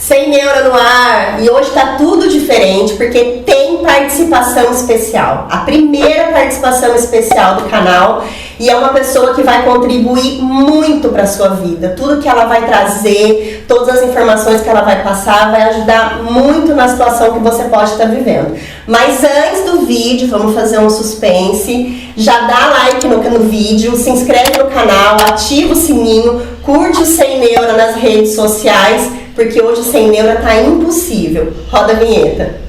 Sem Neura no ar, e hoje tá tudo diferente porque tem participação especial, a primeira participação especial do canal, e é uma pessoa que vai contribuir muito para sua vida. Tudo que ela vai trazer, todas as informações que ela vai passar, vai ajudar muito na situação que você pode estar vivendo. Mas antes do vídeo, vamos fazer um suspense. Já dá like no vídeo, se inscreve no canal, ativa o sininho, curte o Sem Neura nas redes sociais, porque hoje Sem Neura tá impossível. Roda a vinheta.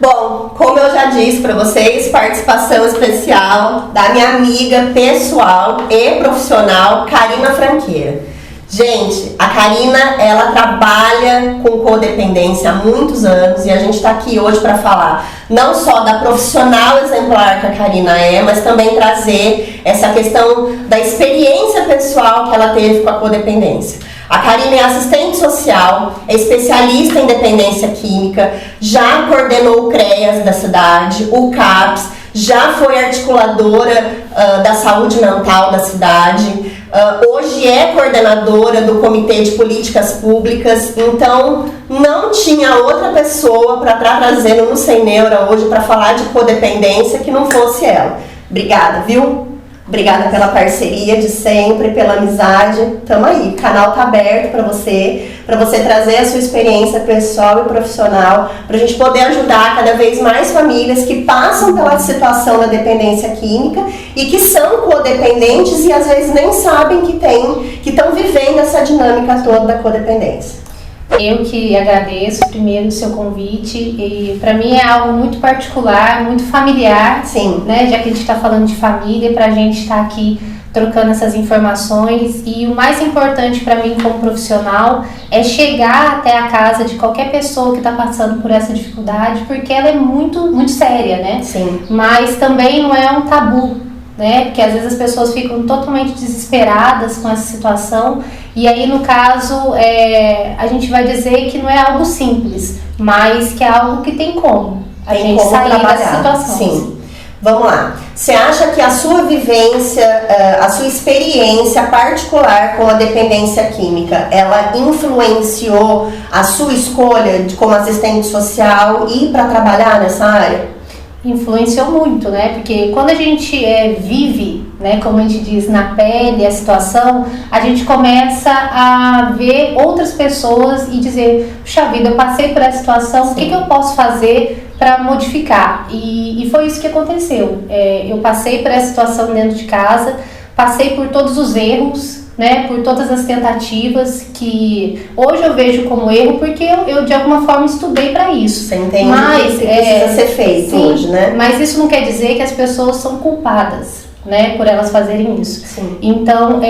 Bom, como eu já disse para vocês, participação especial da minha amiga pessoal e profissional, Karina Franqueira. Gente, a Karina, ela trabalha com codependência há muitos anos e a gente está aqui hoje para falar não só da profissional exemplar que a Karina é, mas também trazer essa questão da experiência pessoal que ela teve com a codependência. A Karina é assistente social, é especialista em dependência química, já coordenou o CREAS da cidade, o CAPS, já foi articuladora da saúde mental da cidade, hoje é coordenadora do Comitê de Políticas Públicas, então não tinha outra pessoa para estar trazendo no Sem Neura hoje para falar de codependência que não fosse ela. Obrigada, viu? Obrigada pela parceria de sempre, pela amizade. Tamo aí, o canal tá aberto para você trazer a sua experiência pessoal e profissional, pra gente poder ajudar cada vez mais famílias que passam pela situação da dependência química e que são codependentes e às vezes nem sabem que estão vivendo essa dinâmica toda da codependência. Eu que agradeço primeiro o seu convite, e para mim é algo muito particular, muito familiar. Sim. Né? Já que a gente está falando de família, para a gente estar aqui trocando essas informações, e o mais importante para mim como profissional é chegar até a casa de qualquer pessoa que está passando por essa dificuldade, porque ela é muito, muito séria, né? Sim. Mas também não é um tabu, né? Porque às vezes as pessoas ficam totalmente desesperadas com essa situação, e aí no caso a gente vai dizer que não é algo simples, mas que é algo que tem como a gente sair dessa situação. Sim. Vamos lá. Você acha que a sua vivência, a sua experiência particular com a dependência química, ela influenciou a sua escolha de como assistente social ir para trabalhar nessa área? Influenciou muito, né? Porque quando a gente vive, né, como a gente diz, na pele a situação, a gente começa a ver outras pessoas e dizer, puxa vida, eu passei por essa situação, Sim. O que eu posso fazer para modificar? E foi isso que aconteceu. Eu passei por essa situação dentro de casa, passei por todos os erros, né, por todas as tentativas que hoje eu vejo como erro, porque eu de alguma forma estudei para isso. Você entende que precisa ser feito, sim, hoje, né? Mas isso não quer dizer que as pessoas são culpadas, né, por elas fazerem isso. Sim. Então,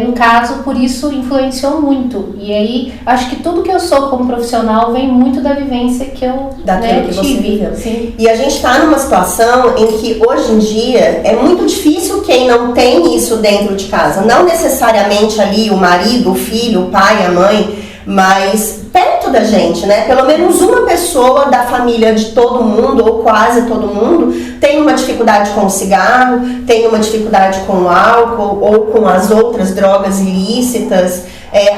no caso, por isso influenciou muito. E aí, acho que tudo que eu sou como profissional vem muito da vivência que eu que você viveu. Sim. E a gente está numa situação em que hoje em dia é muito difícil quem não tem isso dentro de casa. Não necessariamente ali o marido, o filho, o pai, a mãe, mas perto da gente, né? Pelo menos uma pessoa da família de todo mundo, ou quase todo mundo, tem uma dificuldade com o cigarro, tem uma dificuldade com o álcool ou com as outras drogas ilícitas.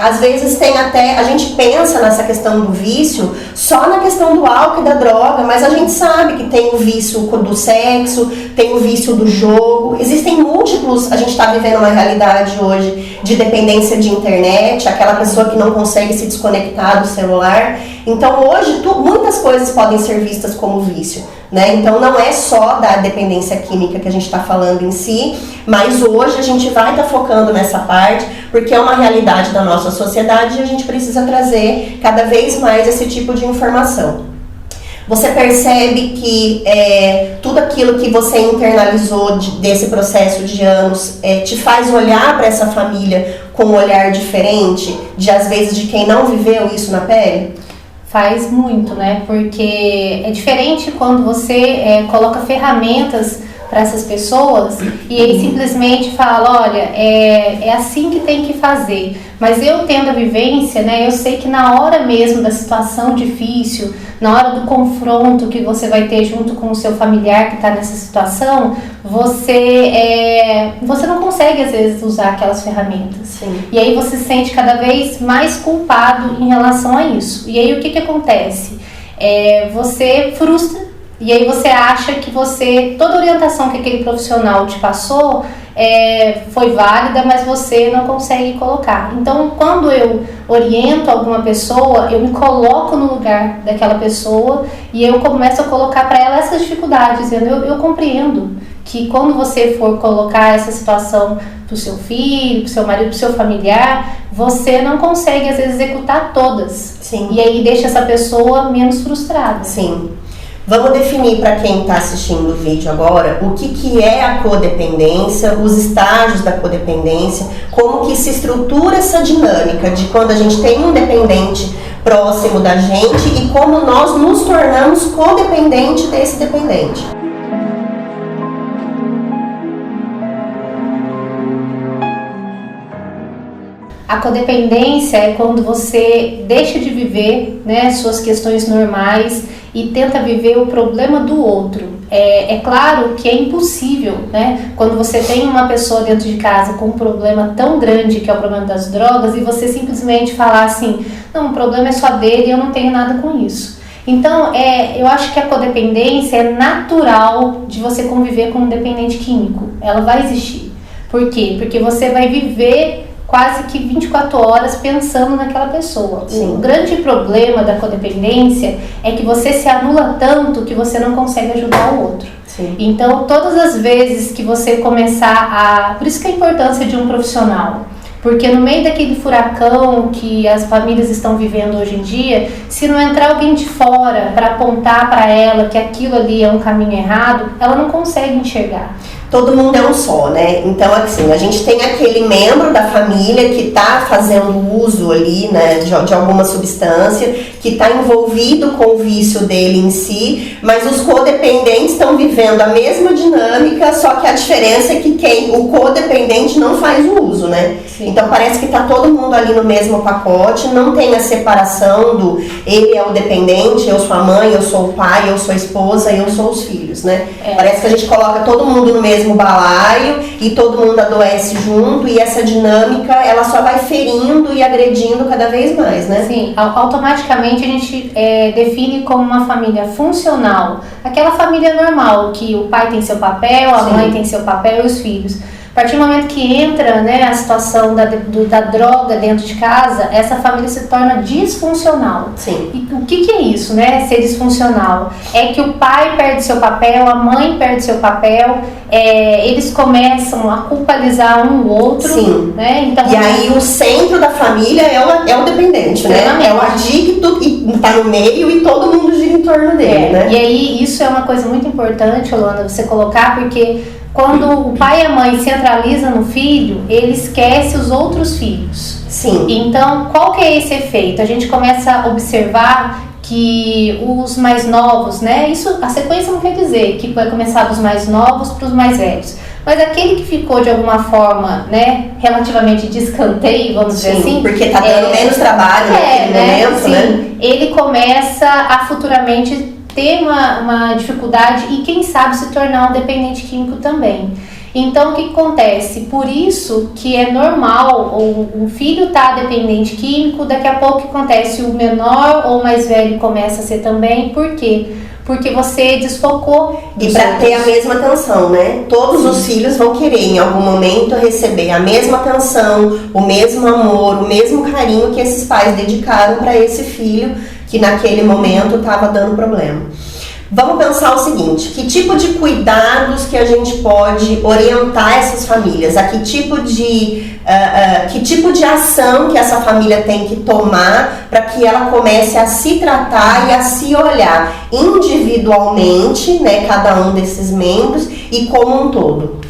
Às vezes tem até, a gente pensa nessa questão do vício só na questão do álcool e da droga, mas a gente sabe que tem o vício do sexo, tem o vício do jogo, existem múltiplos, a gente está vivendo uma realidade hoje de dependência de internet, aquela pessoa que não consegue se desconectar do celular. Então hoje muitas coisas podem ser vistas como vício, né? Então não é só da dependência química que a gente está falando em si, mas hoje a gente vai estar focando nessa parte, porque é uma realidade da nossa sociedade e a gente precisa trazer cada vez mais esse tipo de informação. Você percebe que tudo aquilo que você internalizou desse processo de anos te faz olhar para essa família com um olhar diferente, às vezes de quem não viveu isso na pele? Faz muito, né? Porque é diferente quando você coloca ferramentas para essas pessoas e ele simplesmente fala, olha, é assim que tem que fazer. Mas eu tendo a vivência, né, eu sei que na hora mesmo da situação difícil, na hora do confronto que você vai ter junto com o seu familiar que está nessa situação, você não consegue às vezes usar aquelas ferramentas. Sim. E aí você se sente cada vez mais culpado em relação a isso. E aí o que acontece? Você frustra. E aí você acha que toda a orientação que aquele profissional te passou foi válida, mas você não consegue colocar. Então, quando eu oriento alguma pessoa, eu me coloco no lugar daquela pessoa e eu começo a colocar para ela essas dificuldades, dizendo, eu compreendo que quando você for colocar essa situação para o seu filho, para o seu marido, para o seu familiar, você não consegue, às vezes, executar todas. Sim. E aí deixa essa pessoa menos frustrada. Sim. Vamos definir para quem está assistindo o vídeo agora o que é a codependência, os estágios da codependência, como que se estrutura essa dinâmica de quando a gente tem um dependente próximo da gente e como nós nos tornamos codependente desse dependente. A codependência é quando você deixa de viver, né, suas questões normais e tenta viver o problema do outro. É claro que é impossível, né, quando você tem uma pessoa dentro de casa com um problema tão grande que é o problema das drogas e você simplesmente falar assim, não, o problema é só dele e eu não tenho nada com isso. Então, eu acho que a codependência é natural de você conviver com um dependente químico. Ela vai existir. Por quê? Porque você vai viver quase que 24 horas pensando naquela pessoa. Sim. O grande problema da codependência é que você se anula tanto que você não consegue ajudar o outro. Sim. Então, todas as vezes que você começar por isso que a importância de um profissional. Porque no meio daquele furacão que as famílias estão vivendo hoje em dia, se não entrar alguém de fora para apontar para ela que aquilo ali é um caminho errado, ela não consegue enxergar. Todo mundo é um só, né? Então, assim, a gente tem aquele membro da família que está fazendo uso ali, né, de alguma substância, que está envolvido com o vício dele em si, mas os codependentes estão vivendo a mesma dinâmica, só que a diferença é que o codependente não faz o uso, né? Sim. Então, parece que está todo mundo ali no mesmo pacote, não tem a separação do ele é o dependente, eu sou a mãe, eu sou o pai, eu sou a esposa, eu sou os filhos, né? Parece que a gente coloca todo mundo no mesmo balaio e todo mundo adoece junto e essa dinâmica ela só vai ferindo e agredindo cada vez mais, né? Sim, automaticamente a gente define como uma família funcional, aquela família normal que o pai tem seu papel, a Sim. mãe tem seu papel e os filhos. A partir do momento que entra, né, a situação da droga dentro de casa, essa família se torna disfuncional. Sim. E o que é isso, né, ser disfuncional? É que o pai perde seu papel, a mãe perde seu papel, eles começam a culpabilizar um o outro. Sim. Né? Então, E aí o centro da família é o dependente, né? É o adicto e tá no meio e todo mundo gira em torno dele, né? E aí isso é uma coisa muito importante, Luana, você colocar, porque quando o pai e a mãe centralizam no filho, ele esquece os outros filhos. Sim. Então, qual que é esse efeito? A gente começa a observar que os mais novos, né? Isso, a sequência não quer dizer que vai começar dos mais novos para os mais velhos. Mas aquele que ficou de alguma forma, né, relativamente de escanteio, vamos dizer assim. Porque tá dando menos trabalho naquele momento, sim, né? Ele começa a futuramente ter uma dificuldade e quem sabe se tornar um dependente químico também. Então o que acontece? Por isso que é normal o filho tá dependente químico, daqui a pouco o que acontece? O menor ou o mais velho começa a ser também. Por quê? Porque você desfocou. E para ter a mesma atenção, né? Todos os filhos vão querer em algum momento receber a mesma atenção, o mesmo amor, o mesmo carinho que esses pais dedicaram para esse filho que naquele momento estava dando problema. Vamos pensar o seguinte, que tipo de cuidados que a gente pode orientar essas famílias? A que tipo de ação que essa família tem que tomar para que ela comece a se tratar e a se olhar individualmente, né, cada um desses membros e como um todo?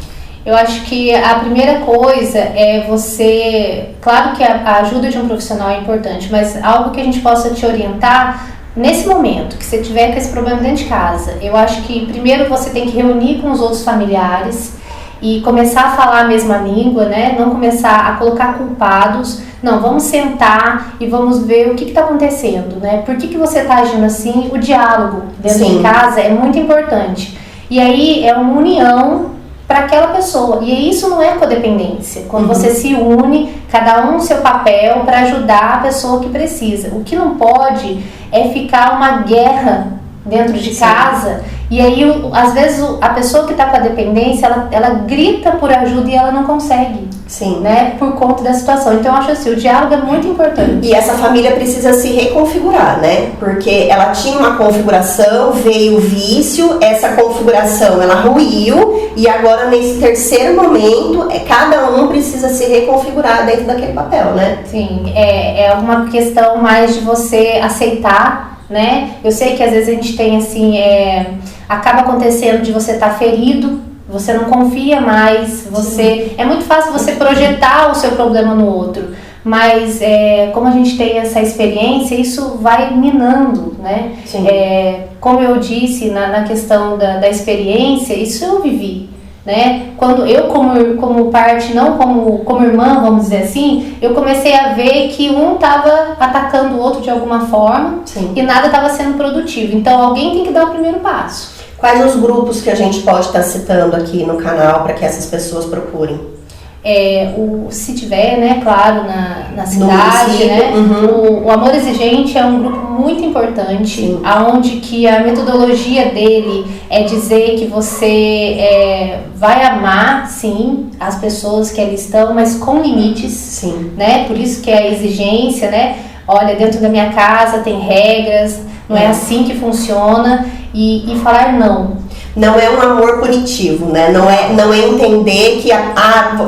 Eu acho que a primeira coisa é você... Claro que a ajuda de um profissional é importante, mas algo que a gente possa te orientar Nesse momento que você tiver com esse problema dentro de casa, eu acho que primeiro você tem que reunir com os outros familiares e começar a falar a mesma língua, né? Não começar a colocar culpados. Não, vamos sentar e vamos ver o que está acontecendo, né? Por que você está agindo assim? O diálogo dentro de casa é muito importante. E aí é uma união para aquela pessoa. E isso não é codependência. Quando você se une, cada um no seu papel para ajudar a pessoa que precisa. O que não pode é ficar uma guerra dentro de casa. E aí, às vezes, a pessoa que está com a dependência, ela grita por ajuda e ela não consegue. Sim. Né? Por conta da situação. Então, eu acho assim, o diálogo é muito importante. E essa família precisa se reconfigurar, né? Porque ela tinha uma configuração, veio o vício, essa configuração, ela ruiu, e agora, nesse terceiro momento, cada um precisa se reconfigurar dentro daquele papel, né? Sim, é uma questão mais de você aceitar, né? Eu sei que às vezes a gente tem assim, acaba acontecendo de você estar ferido, você não confia mais, é muito fácil você projetar o seu problema no outro, mas como a gente tem essa experiência, isso vai minando, né? Como eu disse na questão da experiência, isso eu vivi. Né? Quando eu como parte, não como irmã, vamos dizer assim, eu comecei a ver que um estava atacando o outro de alguma forma. Sim. E nada estava sendo produtivo. Então alguém tem que dar o primeiro passo. Quais os grupos que a gente pode estar citando aqui no canal para que essas pessoas procurem? Se tiver, né, claro, na cidade, né? O Amor Exigente é um grupo muito importante, aonde que a metodologia dele é dizer que você vai amar, sim, as pessoas que ali estão, mas com limites, sim, né? Por isso que é a exigência, né? Olha, dentro da minha casa tem regras, não é assim que funciona, e falar não. Não é um amor punitivo, né? Não é entender que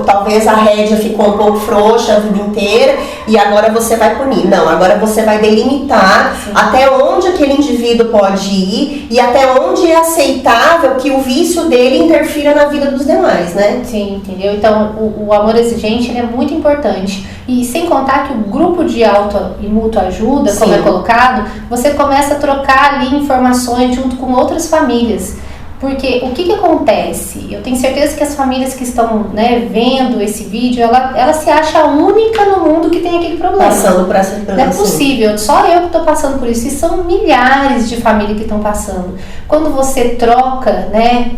talvez a rédea ficou um pouco frouxa a vida inteira e agora você vai punir. Não, agora você vai delimitar até onde aquele indivíduo pode ir e até onde é aceitável que o vício dele interfira na vida dos demais, né? Sim, entendeu? Então, o amor exigente ele é muito importante. E sem contar que o grupo de auto e mútua ajuda, como é colocado, você começa a trocar ali informações junto com outras famílias. Porque o que acontece? Eu tenho certeza que as famílias que estão, né, vendo esse vídeo, ela se acha única no mundo que tem aquele problema. Passando por essa Não é possível, só eu que estou passando por isso. E são milhares de famílias que estão passando. Quando você troca, né,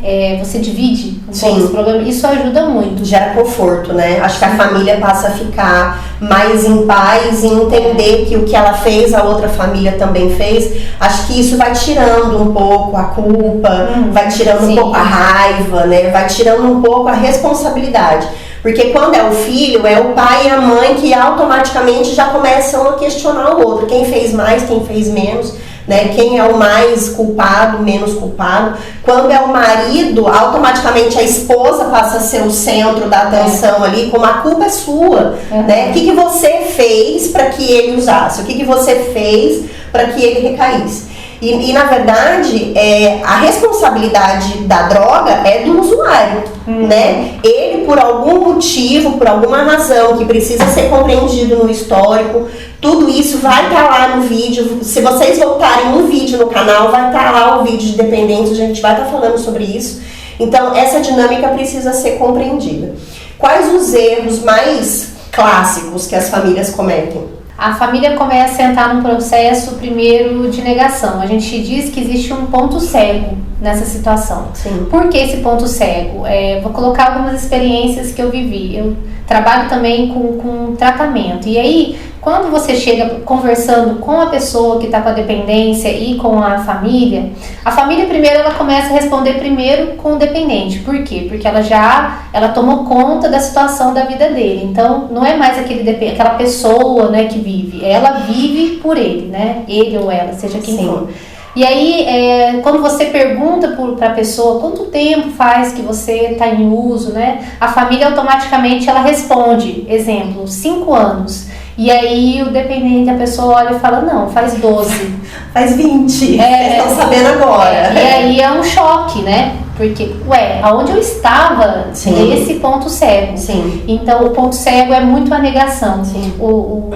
você divide um pouco esse problema, isso ajuda muito. Gera conforto, né? Acho que a família passa a ficar mais em paz e entender que o que ela fez, a outra família também fez. Acho que isso vai tirando um pouco a culpa, vai tirando um pouco a raiva, né? Vai tirando um pouco a responsabilidade. Porque quando é o filho, é o pai e a mãe que automaticamente já começam a questionar o outro. Quem fez mais, quem fez menos, né? Quem é o mais culpado, menos culpado. Quando é o marido, automaticamente a esposa passa a ser o centro da atenção ali, como a culpa é sua, né? O que você fez para que ele usasse? O que você fez para que ele recaísse? E na verdade, a responsabilidade da droga é do usuário, né? Ele, por algum motivo, por alguma razão que precisa ser compreendido no histórico, tudo isso vai estar lá no vídeo. Se vocês voltarem um vídeo no canal, vai estar lá o vídeo de dependência, a gente vai estar falando sobre isso. Então, essa dinâmica precisa ser compreendida. Quais os erros mais clássicos que as famílias cometem? A família começa a entrar num processo primeiro de negação. A gente diz que existe um ponto cego nessa situação. Sim. Por que esse ponto cego? Vou colocar algumas experiências que eu vivi. Eu trabalho também com tratamento. E aí, quando você chega conversando com a pessoa que está com a dependência e com a família primeiro ela começa a responder primeiro com o dependente. Por quê? Porque ela tomou conta da situação da vida dele. Então, não é mais aquela pessoa, né, que vive. Ela vive por ele, né? Ele ou ela, seja quem for. E aí, quando você pergunta para a pessoa quanto tempo faz que você está em uso, né? A família automaticamente ela responde, exemplo, 5 anos. E aí o dependente da pessoa olha e fala, não, faz 12. Faz 20, vocês estão sabendo agora. E aí é um choque, né? Porque, aonde eu estava nesse ponto cego? Sim. Então, o ponto cego é muito a negação.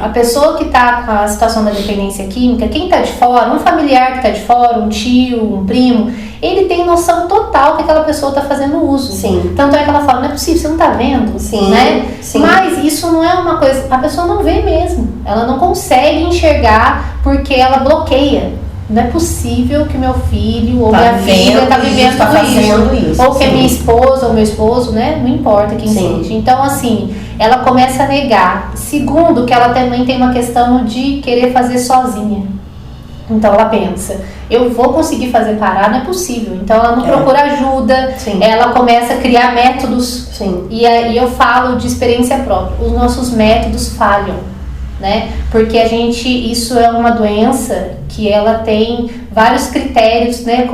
A pessoa que está com a situação da dependência química, quem está de fora, um familiar que está de fora, um tio, um primo, ele tem noção total que aquela pessoa está fazendo uso. Sim. Tanto é que ela fala, não é possível, você não está vendo? Sim. Né? Sim. Mas isso não é uma coisa, a pessoa não vê mesmo. Ela não consegue enxergar porque ela bloqueia. Não é possível que meu filho ou minha filha está vivendo tudo isso. Ou que a minha esposa ou meu esposo, né? Não importa quem seja. Então, assim, ela começa a negar. Segundo, que ela também tem uma questão de querer fazer sozinha. Então ela pensa, eu vou conseguir fazer parar, não é possível. Então ela não procura ajuda, ela começa a criar métodos. E aí eu falo de experiência própria. Os nossos métodos falham, né? Porque isso é uma doença que ela tem vários critérios, né?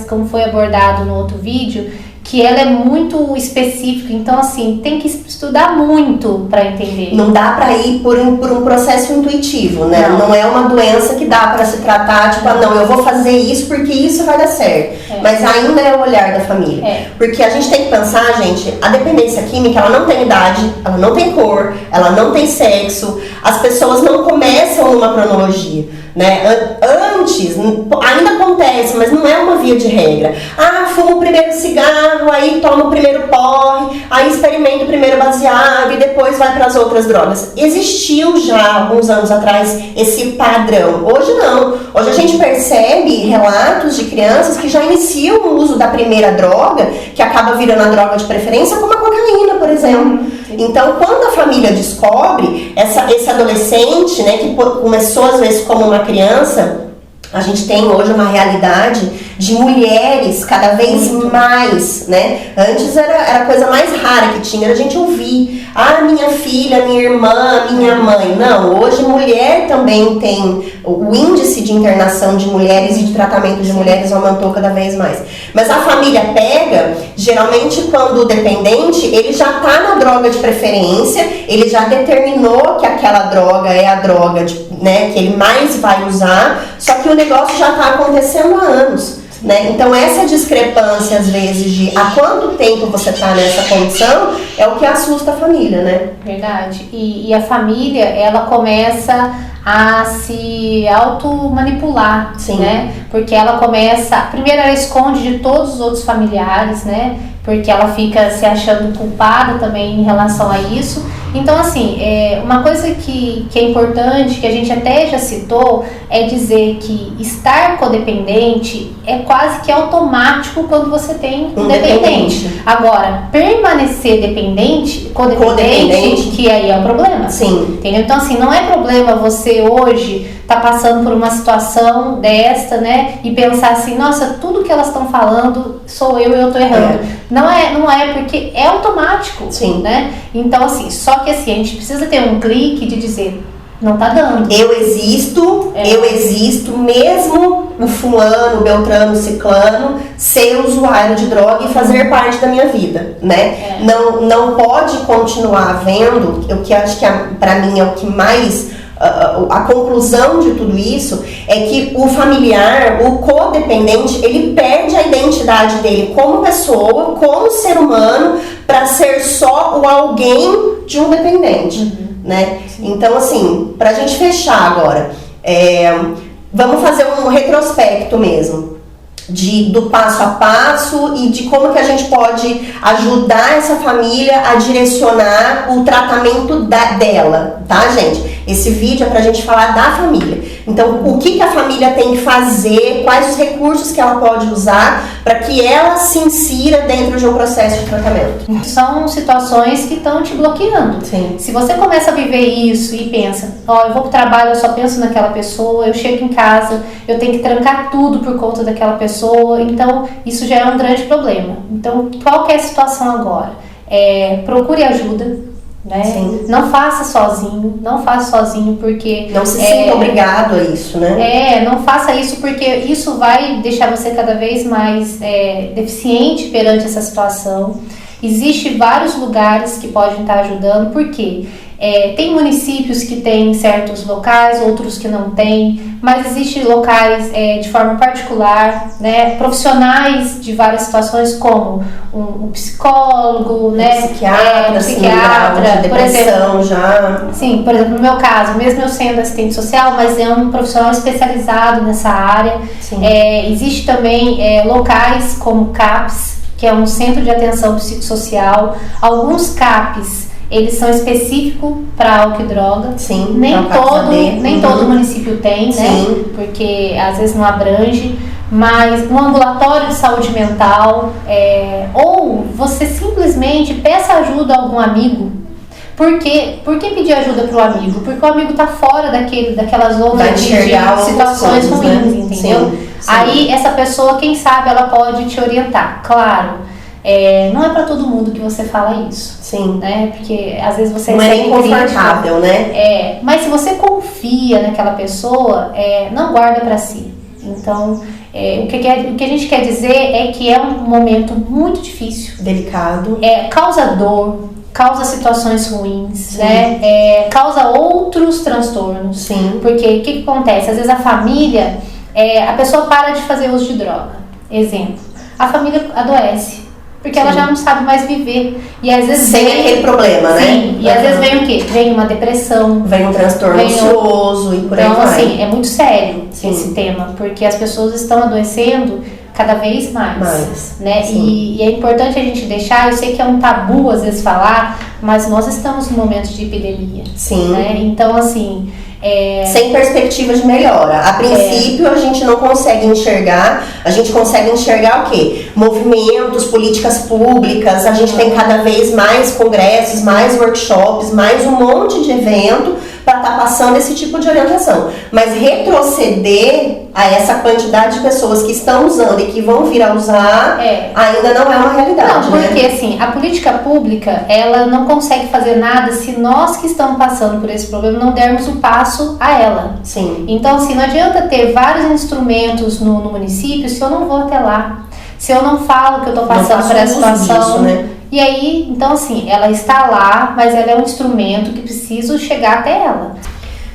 Como foi abordado no outro vídeo, que ela é muito específica, então assim, tem que estudar muito para entender. Não dá para ir por um processo intuitivo, né? Não é uma doença que dá para se tratar, tipo, não, eu vou fazer isso porque isso vai dar certo. Mas ainda é o olhar da família. Porque a gente tem que pensar, gente, a dependência química, ela não tem idade, ela não tem cor, ela não tem sexo, as pessoas não começam numa cronologia, né? Antes, ainda acontece, mas não é uma via de regra. Fuma o primeiro cigarro, aí toma o primeiro porre, aí experimenta o primeiro baseado e depois vai para as outras drogas. Existiu já alguns anos atrás esse padrão. Hoje não. Hoje a gente percebe relatos de crianças que já iniciam o uso da primeira droga, que acaba virando a droga de preferência, como a cocaína, por exemplo. Então, quando a família descobre esse adolescente, né, que começou às vezes como uma criança, a gente tem hoje uma realidade de mulheres cada vez mais, né? Antes era a coisa mais rara que tinha, era a gente ouvir, minha filha, minha irmã, minha mãe. Não, hoje mulher também tem, o índice de internação de mulheres e de tratamento de mulheres aumentou cada vez mais. Mas a família pega, geralmente quando o dependente, ele já está na droga de preferência, ele já determinou que aquela droga é a droga né, que ele mais vai usar, só que o negócio já está acontecendo há anos. Né? Então essa discrepância às vezes de há quanto tempo você está nessa condição é o que assusta a família, né? Verdade. E a família, ela começa a se auto-manipular, né? Porque ela começa, primeiro ela esconde de todos os outros familiares, né? Porque ela fica se achando culpada também em relação a isso. Então, assim, uma coisa que é importante, que a gente até já citou, é dizer que estar codependente é quase que automático quando você tem um dependente. Agora, permanecer codependente, que aí é o problema. Sim. Entendeu? Então, assim, não é problema você hoje tá passando por uma situação desta, né? E pensar assim, nossa, tudo que elas estão falando sou eu e eu tô errando. Não é porque é automático, né? Então, assim, só que assim, a gente precisa ter um clique de dizer, não tá dando. Eu existo mesmo o fulano, o beltrano, o ciclano ser usuário de droga e fazer parte da minha vida, né? Não pode continuar vendo, o que acho que pra mim é o que mais... A conclusão de tudo isso é que o familiar, o codependente, ele perde a identidade dele como pessoa, como ser humano, para ser só o alguém de um dependente, né? Então, assim, pra gente fechar agora, vamos fazer um retrospecto mesmo. Do passo a passo e de como que a gente pode ajudar essa família a direcionar o tratamento dela, tá, gente? Esse vídeo é pra gente falar da família. Então, o que a família tem que fazer, quais os recursos que ela pode usar para que ela se insira dentro de um processo de tratamento. São situações que estão te bloqueando. Sim. Se você começa a viver isso e pensa, eu vou pro trabalho, eu só penso naquela pessoa, eu chego em casa, eu tenho que trancar tudo por conta daquela pessoa, então isso já é um grande problema. Então, qual que é a situação agora? Procure ajuda. Né? Não faça sozinho porque... Não se sinta obrigado a isso, né? Não faça isso porque isso vai deixar você cada vez mais deficiente perante essa situação. Existem vários lugares que podem estar ajudando, porque tem municípios que têm certos locais, outros que não têm, mas existem locais de forma particular, né, profissionais de várias situações, como um psicólogo, né, psiquiatra, por exemplo, já. Sim, por exemplo, no meu caso, mesmo eu sendo assistente social, mas é um profissional especializado nessa área. Existe também locais como CAPS, que é um Centro de Atenção Psicossocial. Alguns CAPs, eles são específicos para álcool e droga. Sim, nem todo município tem, né? Porque às vezes não abrange. Mas um ambulatório de saúde mental, ou você simplesmente peça ajuda a algum amigo. Por que pedir ajuda para o amigo? Porque o amigo está fora daquela zona de situações ruins, né? Entendeu? Sim. Aí essa pessoa, quem sabe, ela pode te orientar. Claro, não é para todo mundo que você fala isso. Sim. Né? Porque às vezes você não é inconfortável, né? Mas se você confia naquela pessoa, não guarda para si. Então, o que a gente quer dizer é que é um momento muito difícil, delicado, causa dor, causa situações ruins, né? Causa outros transtornos. Sim. Porque o que acontece? Às vezes a família, a pessoa para de fazer uso de droga. Exemplo, a família adoece, porque ela já não sabe mais viver. E às vezes sem aquele problema, né? Sim, e às vezes vem o quê? Vem uma depressão. Vem um transtorno ansioso e por aí vai. Então, assim, é muito sério esse tema, porque as pessoas estão adoecendo cada vez mais, né? E é importante a gente deixar, eu sei que é um tabu às vezes falar, mas nós estamos num momento de epidemia. Sim. Né? Então, assim... sem perspectiva de melhora. A princípio, a gente não consegue enxergar. A gente consegue enxergar o quê? Movimentos, políticas públicas. A gente tem cada vez mais congressos, mais workshops, mais um monte de evento para estar passando esse tipo de orientação. Mas retroceder a essa quantidade de pessoas que estão usando e que vão vir a usar ainda não é uma realidade. Não, porque assim, a política pública, ela não consegue fazer nada se nós que estamos passando por esse problema não dermos o passo a ela. Sim. Então, assim, não adianta ter vários instrumentos no município se eu não vou até lá. Se eu não falo que eu estou passando por essa situação. Disso, né? E aí, então assim, ela está lá, mas ela é um instrumento que preciso chegar até ela.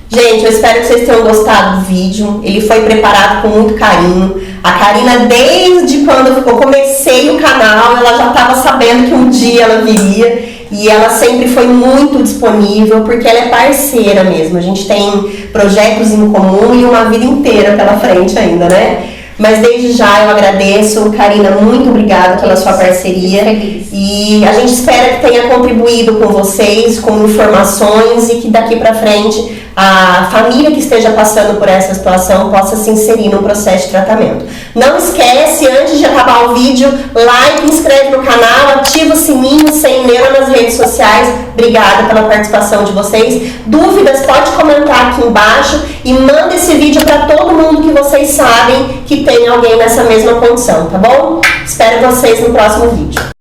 Gente, eu espero que vocês tenham gostado do vídeo. Ele foi preparado com muito carinho. A Karina, desde quando eu comecei o canal, ela já estava sabendo que um dia ela viria. E ela sempre foi muito disponível, porque ela é parceira mesmo. A gente tem projetos em comum e uma vida inteira pela frente ainda, né? Mas desde já eu agradeço, Karina, muito obrigada pela sua parceria. Feliz. E a gente espera que tenha contribuído com vocês, com informações, e que daqui pra frente a família que esteja passando por essa situação possa se inserir no processo de tratamento. Não esquece, antes de acabar o vídeo, like, inscreve no canal, ativa o sininho, sem Neura nas redes sociais. Obrigada pela participação de vocês. Dúvidas, pode comentar aqui embaixo e manda esse vídeo para todo mundo que vocês sabem que tem alguém nessa mesma condição, tá bom? Espero vocês no próximo vídeo.